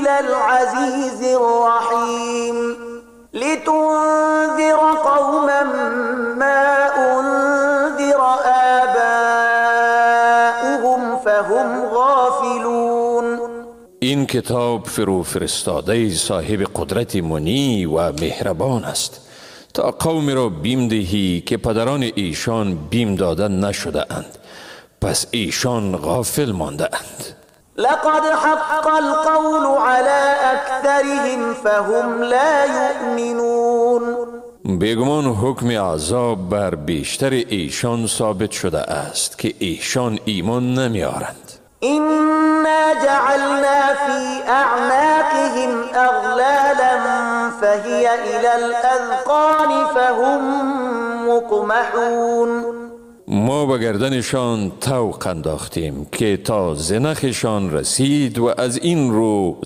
إلى العزيز الرحيم لتنذر قوما ما أنذر آباؤهم فهم غافلون. این کتاب فرو فرستاده صاحب قدرت منی و مهربان است تا قوم را بیم دهی که پدران ایشان بیم داده نشده اند، پس ایشان غافل مانده اند. لقد حق القول على أكثرهم فهم لا يؤمنون. بیگمان حکم عذاب بر بیشتر ایشان ثابت شده است که ایشان ایمان نمی آرند. إنا جعلنا في أعناقهم أغلالا فهي إلى الأذقان فهم مقمحون. ما به گردنشان طوق انداختیم که تا زنخشان رسید و از این رو